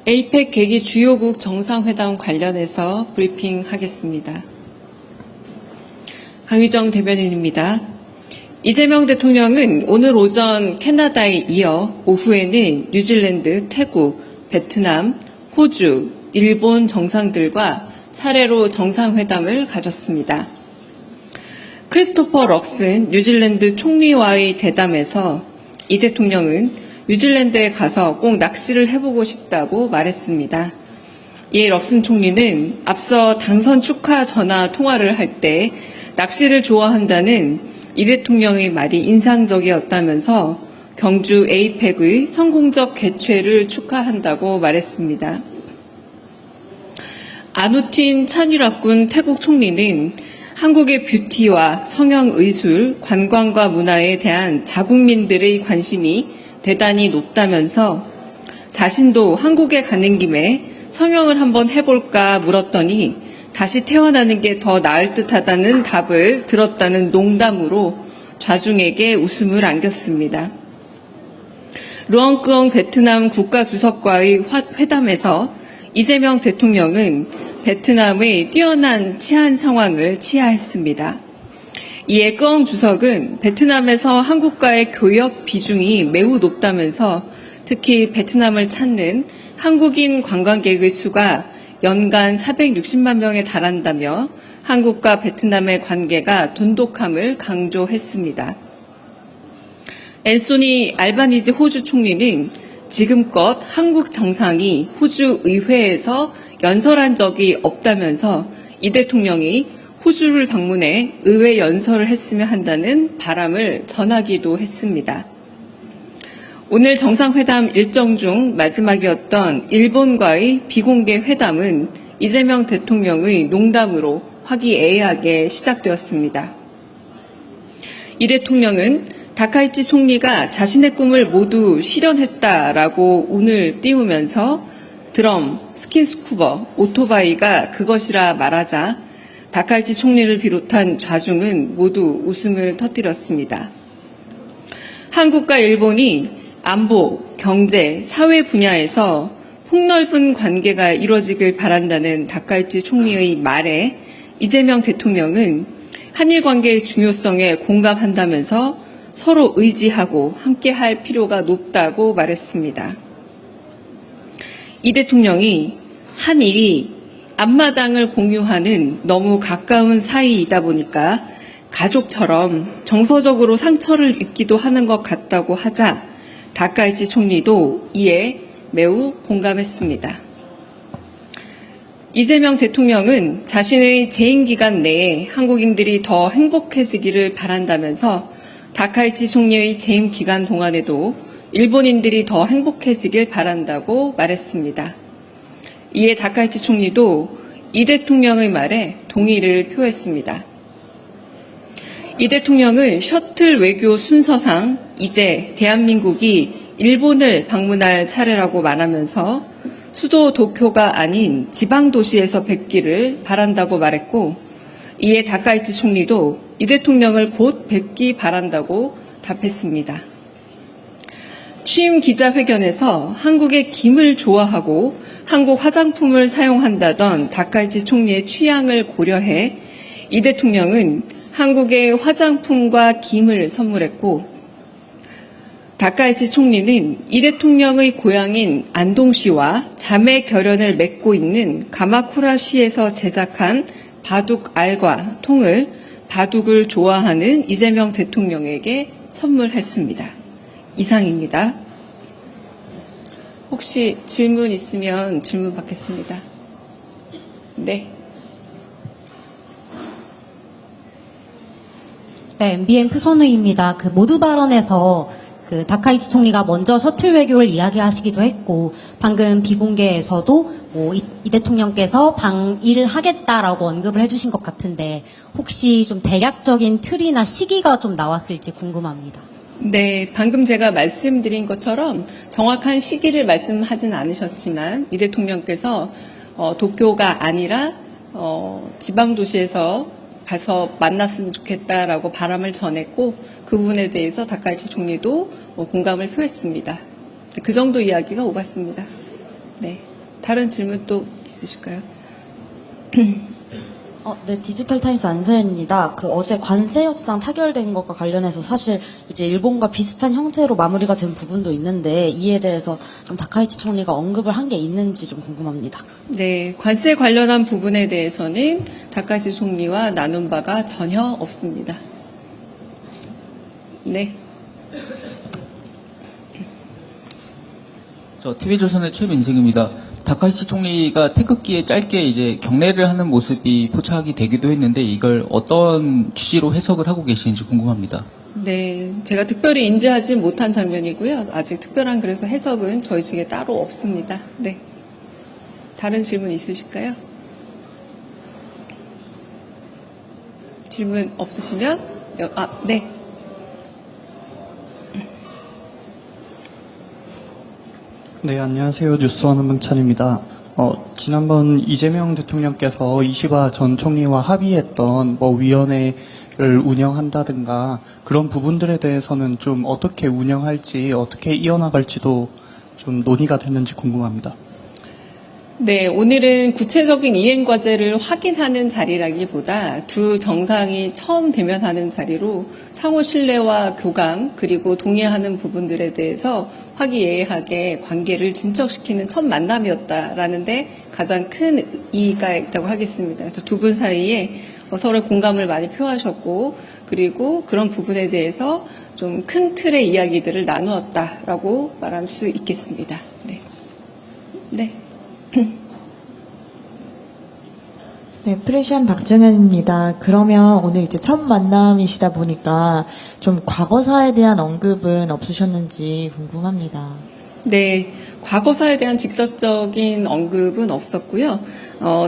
에이펙 개기 주요국 정상회담 관련해서 브리핑하겠습니다. 강유정 대변인입니다. 이재명 대통령은 오늘 오전 캐나다에 이어 오후에는 뉴질랜드, 태국, 베트남, 호주, 일본 정상들과 차례로 정상회담을 가졌습니다. 크리스토퍼 럭슨 뉴질랜드 총리와의 대담에서 이 대통령은 뉴질랜드에 가서 꼭 낚시를 해보고 싶다고 말했습니다. 이에 럭슨 총리는 앞서 당선 축하 전화 통화를 할 때 낚시를 좋아한다는 이 대통령의 말이 인상적이었다면서 경주 에이펙의 성공적 개최를 축하한다고 말했습니다. 아누틴 차니락군 태국 총리는 한국의 뷰티와 성형의술, 관광과 문화에 대한 자국민들의 관심이 대단히 높다면서 자신도 한국에 가는 김에 성형을 한번 해볼까 물었더니 다시 태어나는 게 더 나을 듯하다는 답을 들었다는 농담으로 좌중에게 웃음을 안겼습니다. 루엉크엉 베트남 국가주석과의 회담에서 이재명 대통령은 베트남의 뛰어난 치안 상황을 치하했습니다. 이에 끄엉 주석은 베트남에서 한국과의 교역 비중이 매우 높다면서 특히 베트남을 찾는 한국인 관광객의 수가 연간 460만 명에 달한다며 한국과 베트남의 관계가 돈독함을 강조했습니다. 앤소니 알바니지 호주 총리는 지금껏 한국 정상이 호주 의회에서 연설한 적이 없다면서 이 대통령이 호주를 방문해 의회 연설을 했으면 한다는 바람을 전하기도 했습니다. 오늘 정상회담 일정 중 마지막이었던 일본과의 비공개 회담은 이재명 대통령의 농담으로 화기애애하게 시작되었습니다. 이 대통령은 다카이치 총리가 자신의 꿈을 모두 실현했다라고 운을 띄우면서 드럼, 스킨스쿠버, 오토바이가 그것이라 말하자 다카이치 총리를 비롯한 좌중은 모두 웃음을 터뜨렸습니다. 한국과 일본이 안보, 경제, 사회 분야에서 폭넓은 관계가 이루어지길 바란다는 다카이치 총리의 말에 이재명 대통령은 한일 관계의 중요성에 공감한다면서 서로 의지하고 함께할 필요가 높다고 말했습니다. 이 대통령이 한일이 앞마당을 공유하는 너무 가까운 사이이다 보니까 가족처럼 정서적으로 상처를 입기도 하는 것 같다고 하자 다카이치 총리도 이에 매우 공감했습니다. 이재명 대통령은 자신의 재임 기간 내에 한국인들이 더 행복해지기를 바란다면서 다카이치 총리의 재임 기간 동안에도 일본인들이 더 행복해지길 바란다고 말했습니다. 이에 다카이치 총리도 이 대통령의 말에 동의를 표했습니다. 이 대통령은 셔틀 외교 순서상 이제 대한민국이 일본을 방문할 차례라고 말하면서 수도 도쿄가 아닌 지방 도시에서 뵙기를 바란다고 말했고, 이에 다카이치 총리도 이 대통령을 곧 뵙기 바란다고 답했습니다. 취임 기자회견에서 한국의 김을 좋아하고 한국 화장품을 사용한다던 다카이치 총리의 취향을 고려해 이 대통령은 한국의 화장품과 김을 선물했고, 다카이치 총리는 이 대통령의 고향인 안동시와 자매 결연을 맺고 있는 가마쿠라시에서 제작한 바둑 알과 통을 바둑을 좋아하는 이재명 대통령에게 선물했습니다. 이상입니다. 혹시 질문 있으면 질문 받겠습니다. 네. 네, MBN 표선우입니다. 모두 발언에서 다카이치 총리가 먼저 셔틀 외교를 이야기하시기도 했고, 방금 비공개에서도 이 대통령께서 방일하겠다라고 언급을 해주신 것 같은데, 혹시 좀 대략적인 틀이나 시기가 좀 나왔을지 궁금합니다. 네, 방금 제가 말씀드린 것처럼 정확한 시기를 말씀하진 않으셨지만 이 대통령께서 도쿄가 아니라 지방 도시에서 가서 만났으면 좋겠다라고 바람을 전했고, 그 부분에 대해서 다카이치 총리도 공감을 표했습니다. 그 정도 이야기가 오갔습니다. 네. 다른 질문 또 있으실까요? 네, 디지털타임스 안서연입니다. 어제 관세 협상 타결된 것과 관련해서 사실 이제 일본과 비슷한 형태로 마무리가 된 부분도 있는데 이에 대해서 좀 다카이치 총리가 언급을 한 게 있는지 좀 궁금합니다. 네, 관세 관련한 부분에 대해서는 다카이치 총리와 나눈 바가 전혀 없습니다. 네. 저 TV조선의 최민식입니다. 다카이치 총리가 태극기에 짧게 이제 경례를 하는 모습이 포착이 되기도 했는데 이걸 어떤 취지로 해석을 하고 계시는지 궁금합니다. 네, 제가 특별히 인지하지 못한 장면이고요. 아직 특별한 그래서 해석은 저희 측에 따로 없습니다. 네. 다른 질문 있으실까요? 질문 없으시면 네. 네, 안녕하세요. 뉴스원 문찬입니다. 지난번 이재명 대통령께서 이시바 전 총리와 합의했던 위원회를 운영한다든가 그런 부분들에 대해서는 좀 어떻게 운영할지, 어떻게 이어나갈지도 좀 논의가 됐는지 궁금합니다. 네, 오늘은 구체적인 이행 과제를 확인하는 자리라기보다 두 정상이 처음 대면하는 자리로 상호 신뢰와 교감 그리고 동의하는 부분들에 대해서 화기애애하게 관계를 진척시키는 첫 만남이었다라는데 가장 큰 의의가 있다고 하겠습니다. 그래서 두 분 사이에 서로의 공감을 많이 표하셨고 그리고 그런 부분에 대해서 좀 큰 틀의 이야기들을 나누었다라고 말할 수 있겠습니다. 네. 네. 네, 프레시안 박정현입니다. 그러면 오늘 이제 첫 만남이시다 보니까 좀 과거사에 대한 언급은 없으셨는지 궁금합니다. 네, 과거사에 대한 직접적인 언급은 없었고요.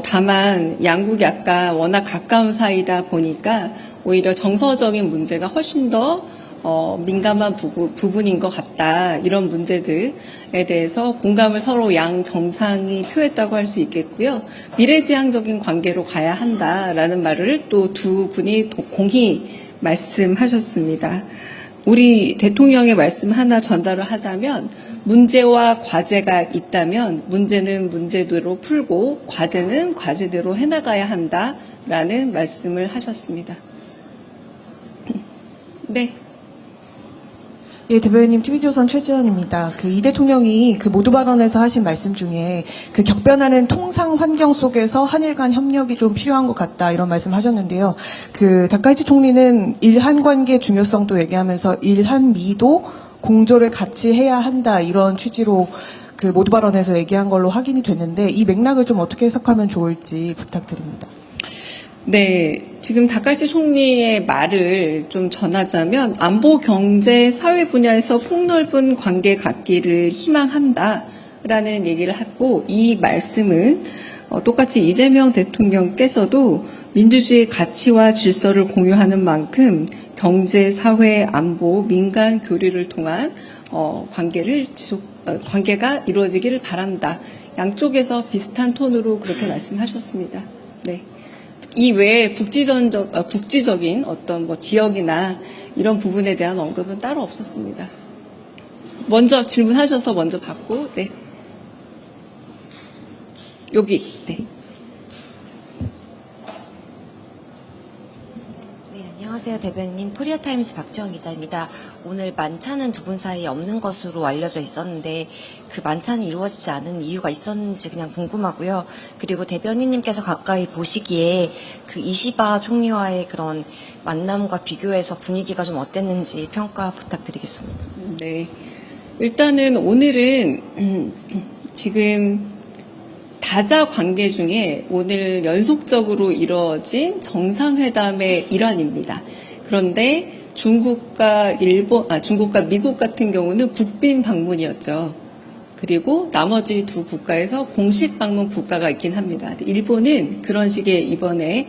다만 양국이 아까 워낙 가까운 사이다 보니까 오히려 정서적인 문제가 훨씬 더 민감한 부분인 것 같다. 이런 문제들에 대해서 공감을 서로 양 정상이 표했다고 할 수 있겠고요. 미래지향적인 관계로 가야 한다라는 말을 또 두 분이 공히 말씀하셨습니다. 우리 대통령의 말씀 하나 전달을 하자면 문제와 과제가 있다면 문제는 문제대로 풀고 과제는 과제대로 해나가야 한다라는 말씀을 하셨습니다. 네. 예, 대변인님, TV조선 최지연입니다. 이 대통령이 모두 발언에서 하신 말씀 중에 격변하는 통상 환경 속에서 한일 간 협력이 좀 필요한 것 같다, 이런 말씀 하셨는데요. 다카이치 총리는 일한 관계 중요성도 얘기하면서 일한미도 공조를 같이 해야 한다, 이런 취지로 모두 발언에서 얘기한 걸로 확인이 됐는데 이 맥락을 좀 어떻게 해석하면 좋을지 부탁드립니다. 네, 지금 다카이치 총리의 말을 좀 전하자면 안보, 경제, 사회 분야에서 폭넓은 관계 갖기를 희망한다라는 얘기를 하고 이 말씀은 똑같이 이재명 대통령께서도 민주주의 가치와 질서를 공유하는 만큼 경제, 사회, 안보, 민간 교류를 통한 관계가 이루어지기를 바란다. 양쪽에서 비슷한 톤으로 그렇게 말씀하셨습니다. 네. 이 외에 국지적인 어떤 지역이나 이런 부분에 대한 언급은 따로 없었습니다. 먼저 질문하셔서 먼저 받고, 네. 여기, 네. 네, 안녕하세요. 대변인 코리아타임스 박지원 기자입니다. 오늘 만찬은 두 분 사이에 없는 것으로 알려져 있었는데 그 만찬이 이루어지지 않은 이유가 있었는지 그냥 궁금하고요. 그리고 대변인님께서 가까이 보시기에 이시바 총리와의 그런 만남과 비교해서 분위기가 좀 어땠는지 평가 부탁드리겠습니다. 네. 일단은 오늘은 지금 다자 관계 중에 오늘 연속적으로 이루어진 정상회담의 일환입니다. 그런데 중국과 미국 같은 경우는 국빈 방문이었죠. 그리고 나머지 두 국가에서 공식 방문 국가가 있긴 합니다. 일본은 그런 식의 이번에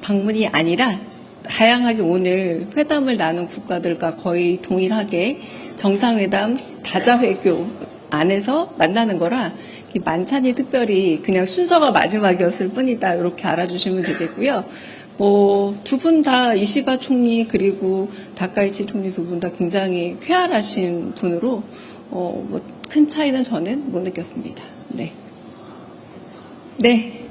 방문이 아니라 다양하게 오늘 회담을 나눈 국가들과 거의 동일하게 정상회담 다자회교 안에서 만나는 거라 만찬이 특별히 그냥 순서가 마지막이었을 뿐이다. 이렇게 알아주시면 되겠고요. 두 분 다 이시바 총리 그리고 다카이치 총리 두 분 다 굉장히 쾌활하신 분으로 큰 차이는 저는 못 느꼈습니다. 네. 네.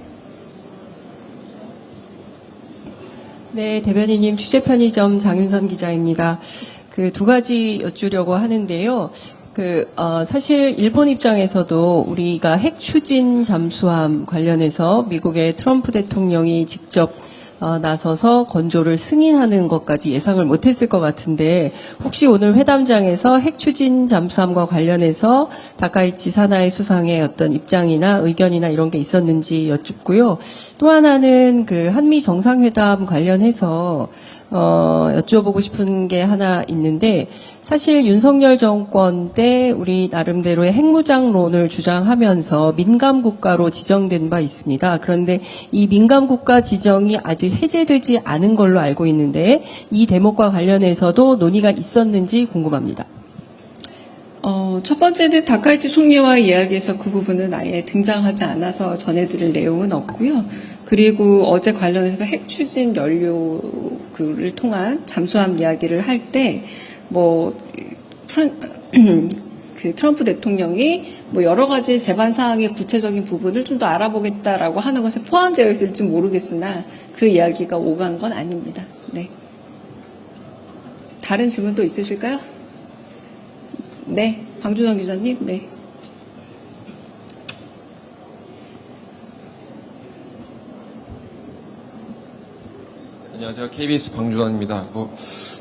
네, 대변인님 취재 편의점 장윤선 기자입니다. 그 두 가지 여쭈려고 하는데요. 사실 일본 입장에서도 우리가 핵 추진 잠수함 관련해서 미국의 트럼프 대통령이 직접 나서서 건조를 승인하는 것까지 예상을 못했을 것 같은데 혹시 오늘 회담장에서 핵 추진 잠수함과 관련해서 다카이치 사나이 수상의 어떤 입장이나 의견이나 이런 게 있었는지 여쭙고요. 또 하나는 그 한미 정상회담 관련해서 여쭤보고 싶은 게 하나 있는데 사실 윤석열 정권 때 우리 나름대로의 핵무장론을 주장하면서 민감국가로 지정된 바 있습니다. 그런데 이 민감국가 지정이 아직 해제되지 않은 걸로 알고 있는데 이 대목과 관련해서도 논의가 있었는지 궁금합니다. 첫 번째는 다카이치 총리와 이야기에서 그 부분은 아예 등장하지 않아서 전해드릴 내용은 없고요. 그리고 어제 관련해서 핵 추진 연료를 통한 잠수함 이야기를 할 때, 그 트럼프 대통령이 여러 가지 재반 사항의 구체적인 부분을 좀 더 알아보겠다라고 하는 것에 포함되어 있을지 모르겠으나 그 이야기가 오간 건 아닙니다. 네. 다른 질문 또 있으실까요? 네. 방준원 기자님, 네. 안녕하세요. KBS 방준원입니다.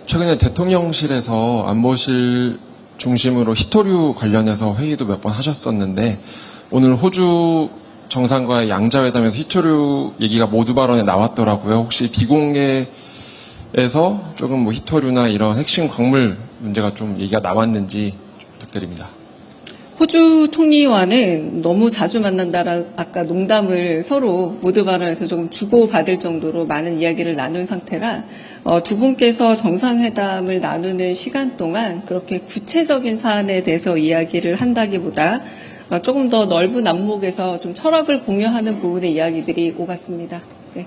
최근에 대통령실에서 안보실 중심으로 히토류 관련해서 회의도 몇 번 하셨었는데 오늘 호주 정상과의 양자회담에서 히토류 얘기가 모두 발언에 나왔더라고요. 혹시 비공개에서 조금 히토류나 이런 핵심 광물 문제가 좀 얘기가 나왔는지 좀 부탁드립니다. 호주 총리와는 너무 자주 만난다라 아까 농담을 서로 모두 발언에서 조금 주고받을 정도로 많은 이야기를 나눈 상태라 두 분께서 정상회담을 나누는 시간 동안 그렇게 구체적인 사안에 대해서 이야기를 한다기보다 조금 더 넓은 안목에서 좀 철학을 공유하는 부분의 이야기들이 오갔습니다. 네.